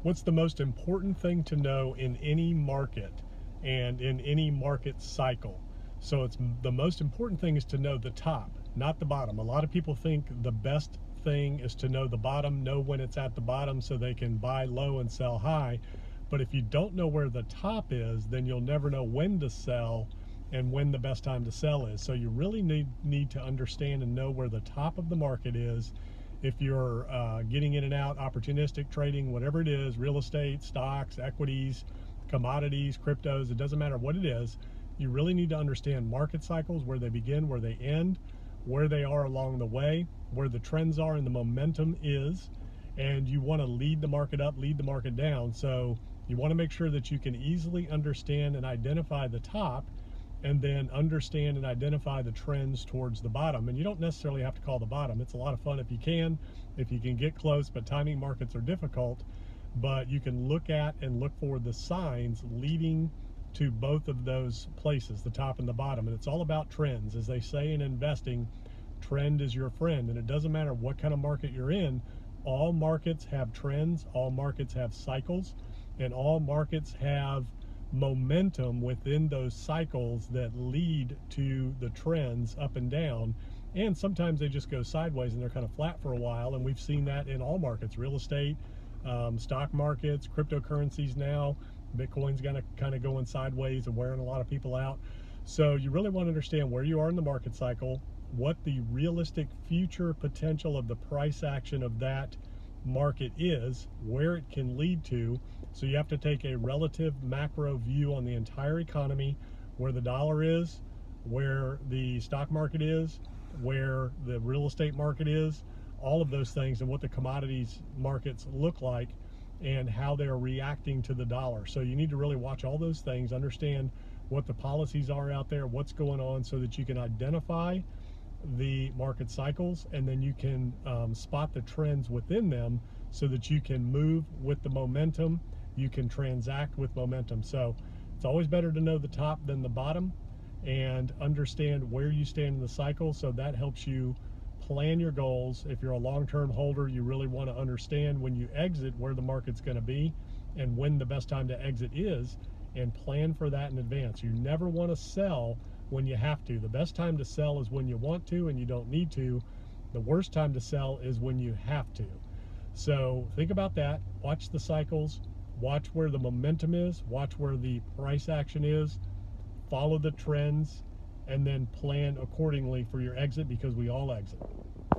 What's the most important thing to know in any market and in any market cycle? So it's the most important thing is to know the top, not the bottom. A lot of people think the best thing is to know the bottom, know when it's at the bottom so they can buy low and sell high. But if you don't know where the top is, then you'll never know when to sell and when the best time to sell is. So you really need to understand and know where the top of the market is. If you're getting in and out, opportunistic trading, whatever it is, real estate, stocks, equities, commodities, cryptos, it doesn't matter what it is, you really need to understand market cycles, where they begin, where they end, where they are along the way, where the trends are and the momentum is, and you want to lead the market up, lead the market down. So you want to make sure that you can easily understand and identify the top, and then understand and identify the trends towards the bottom. And you don't necessarily have to call the bottom. It's a lot of fun if you can get close, but timing markets are difficult. But you can look at and look for the signs leading to both of those places, the top and the bottom. And it's all about trends. As they say in investing, trend is your friend. And it doesn't matter what kind of market you're in, all markets have trends, all markets have cycles, and all markets have momentum within those cycles that lead to the trends up and down. And sometimes they just go sideways and they're kind of flat for a while, and we've seen that in all markets: real estate, stock markets, cryptocurrencies. Now Bitcoin's gonna kind of going sideways and wearing a lot of people out. So you really want to understand where you are in the market cycle, what the realistic future potential of the price action of that market is, where it can lead to. So you have to take a relative macro view on the entire economy, where the dollar is, where the stock market is, where the real estate market is, all of those things, and what the commodities markets look like and how they're reacting to the dollar. So you need to really watch all those things, understand what the policies are out there, what's going on, so that you can identify the market cycles, and then you can spot the trends within them so that you can move with the momentum, you can transact with momentum. So it's always better to know the top than the bottom, and understand where you stand in the cycle, so that helps you plan your goals. If you're a long-term holder, you really want to understand when you exit where the market's going to be and when the best time to exit is, and plan for that in advance. You never want to sell when you have to. The best time to sell is when you want to and you don't need to. The worst time to sell is when you have to. So think about that. Watch the cycles, watch where the momentum is, watch where the price action is, follow the trends, and then plan accordingly for your exit, because we all exit.